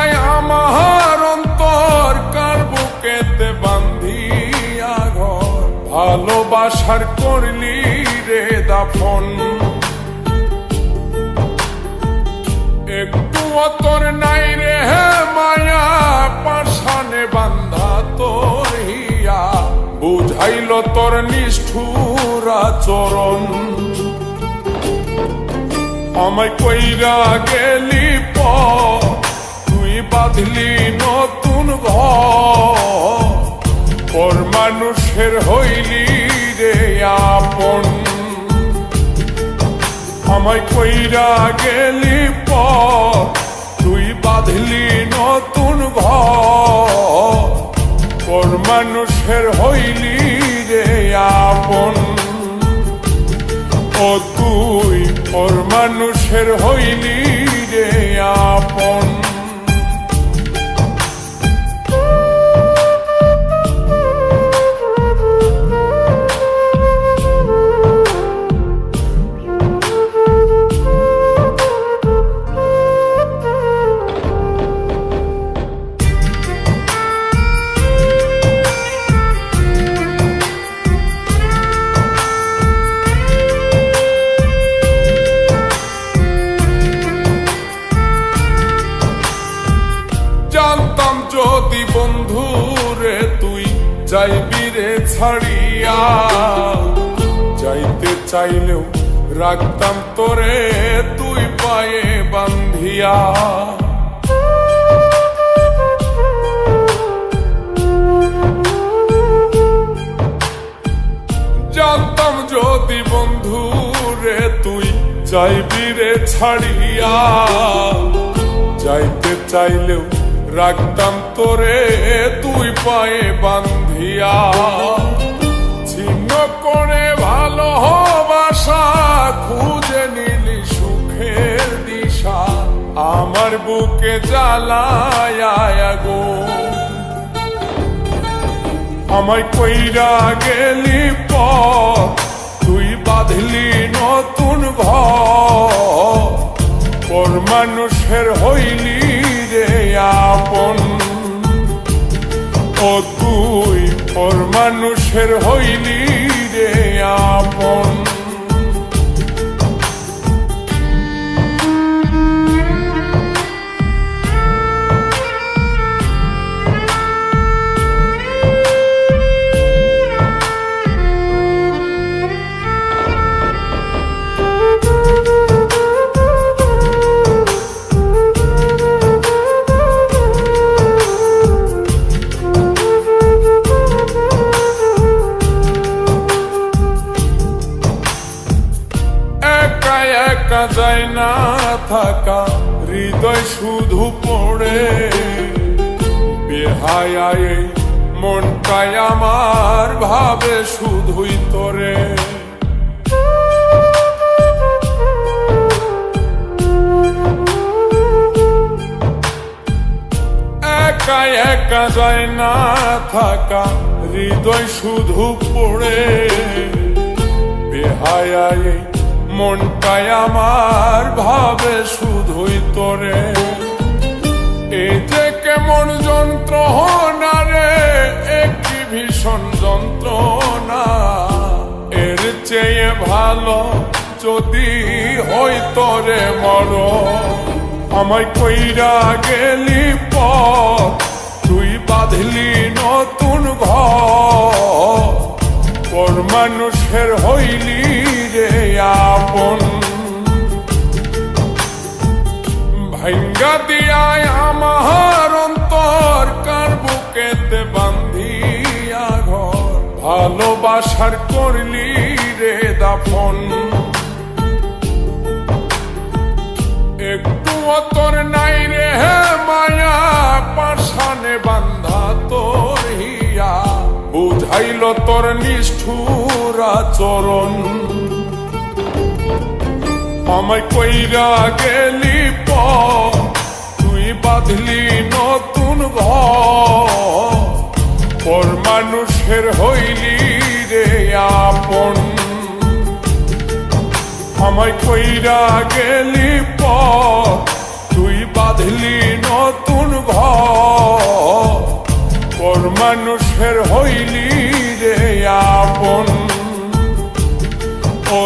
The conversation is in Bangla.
দিয়ায় আমার অন্তর কার বুকেতে বান্ধিয়া ঘর, ভালোবাসার করলি রে দাফন। একটু তোর নাই রে মায়া, পাশানে বান্ধা তোর হিয়া, বুঝাইল তোর নিষ্ঠুর আচরণ। আমায় কইরা গেলি তুই বাঁধলি নতুন ঘর, পর মানুষের হইলি রে আপন। আমায় কইরা গেলি তুই বাঁধলি নতুন ঘর, পর মানুষের হইলি রে আপন। ও তুই পর মানুষের হইলি রে আপন। জানতাম যদি বন্ধু রে তুই যাইবি রে ছাড়িয়া, যাইতে চাইলেও রাখতাম তোরে তুই পায়ে বান্ধিয়া। জানতাম যদি বন্ধু রে তুই যাইবি রে ছাড়িয়া, যাইতে চাইলেও রাখতাম তোরে তুই পায়ে বান্ধিয়া। ছিন্ন করে ভালোবাসা খুঁজে নিলি সুখের দিশা, আমার বুকে জ্বালায় আগুন। আমায় কইরা গেলি তুই বাঁধলি নতুন ঘর, পর মানুষের হইলি রে আপন। ও তুই পর মানুষের হইলি রে আপন। একা যায় না থাকা, হৃদয় শুধু পড়ে বেহায়ায়, মনটাই আমার ভাবে শুধুই তোরে। একা একা যায় না থাকা, হৃদয় শুধু পড়ে বেহায়ায়, মনটাই আমার ভাবে শুধুই তোরে। এই যে কেমন যন্ত্রণা রে, একটি ভীষণ যন্ত্রণা, এর চেয়ে ভালো যদি হই তোরে মর। আমায় কইরা গেলি তুই বাঁধলি নতুন ঘর, পর মানুষের হইলি রে আপন। ভাঙ্গা দিয়ায় আমার অন্তর কার বুকেতে বান্ধিয়া ঘর, ভালোবাসার করলি রে দাফন। একটু তোর নাই রে মায়া, পাশানে বান্ধা তোর হিয়া, বুঝাইল তোর নিষ্ঠুর আচরণ। আমায় কইরা গেলি তুই বাঁধলি নতুন ঘর, পর মানুষের হইলি রে আপন। আমায় কইরা গেলি তুই বাঁধলি নতুন ঘর, পর মানুষের হইলি রে আপন। ও